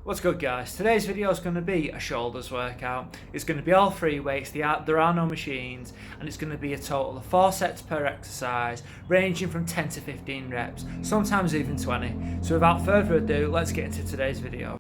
What's good, guys? Today's video is going to be a shoulders workout. It's going to be all free weights, there are no machines, and it's going to be a total of 4 sets per exercise, ranging from 10 to 15 reps, sometimes even 20. So without further ado, let's get into today's video.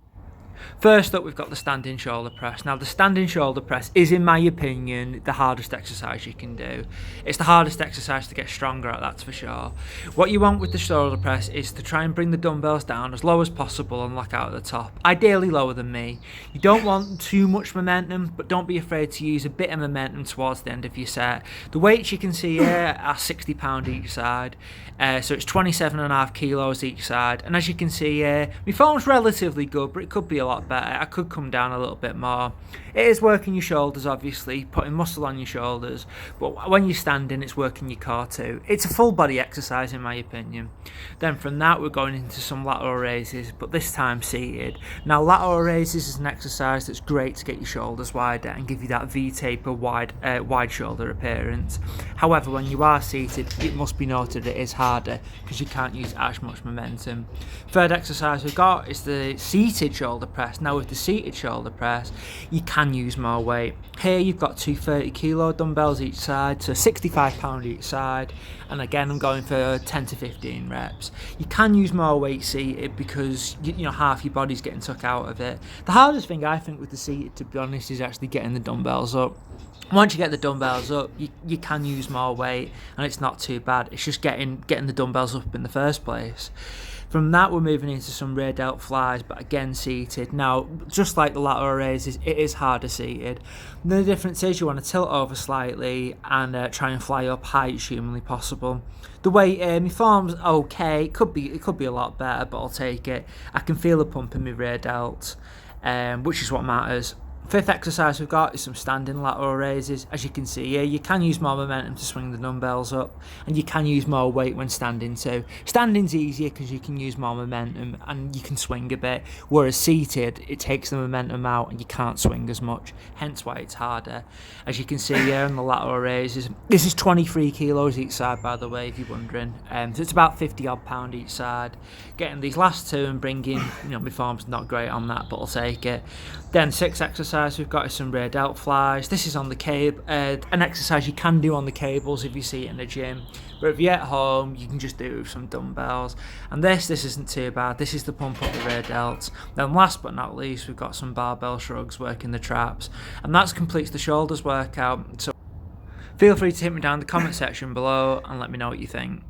First up, we've got the standing shoulder press. Now, the standing shoulder press is, in my opinion, the hardest exercise you can do. It's the hardest exercise to get stronger at, that's for sure. What you want with the shoulder press is to try and bring the dumbbells down as low as possible and lock out at the top, ideally lower than me. You don't want too much momentum, but don't be afraid to use a bit of momentum towards the end of your set. The weights you can see here are £60 each side, so it's 27.5 kilos each side. And as you can see here, my form's relatively good, but it could be a lot better. I could come down a little bit more. It is working your shoulders, obviously, putting muscle on your shoulders, but when you're standing, it's working your core too. It's a full body exercise, in my opinion. Then from that, we're going into some lateral raises, but this time seated. Now, lateral raises is an exercise that's great to get your shoulders wider and give you that V-taper wide shoulder appearance. However, when you are seated, it must be noted it is harder because you can't use as much momentum. Third exercise we've got is the seated shoulder press. Now, with the seated shoulder press, you can use more weight. Here you've got two 30 kilo dumbbells each side, so £65 each side, and again I'm going for 10 to 15 reps. You can use more weight seated because you know half your body's getting took out of it. The hardest thing I think with the seated, to be honest, is actually getting the dumbbells up. Once you get the dumbbells up, you can use more weight and it's not too bad. It's just getting the dumbbells up in the first place. From that, we're moving into some rear delt flies, but again seated. Now, just like the lateral raises, it is harder seated. The difference is you want to tilt over slightly and try and fly up high as humanly possible. The weight, my form's okay. It could be a lot better, but I'll take it. I can feel a pump in my rear delt, which is what matters. Fifth exercise we've got is some standing lateral raises. As you can see here, you can use more momentum to swing the dumbbells up, and you can use more weight when standing too. Standing's easier because you can use more momentum and you can swing a bit, whereas seated, it takes the momentum out and you can't swing as much, hence why it's harder. As you can see here on the lateral raises, this is 23 kilos each side, by the way, if you're wondering. So it's about 50 odd pound each side. Getting these last two and bringing, my form's not great on that, but I'll take it. Then sixth exercise we've got is some rear delt flies. This is on the cable, an exercise you can do on the cables if you see it in the gym, but if you're at home you can just do it with some dumbbells. And this isn't too bad. This is the pump up the rear delts. Then last but not least, we've got some barbell shrugs working the traps, and that completes the shoulders workout. So feel free to hit me down in the comment section below and let me know what you think.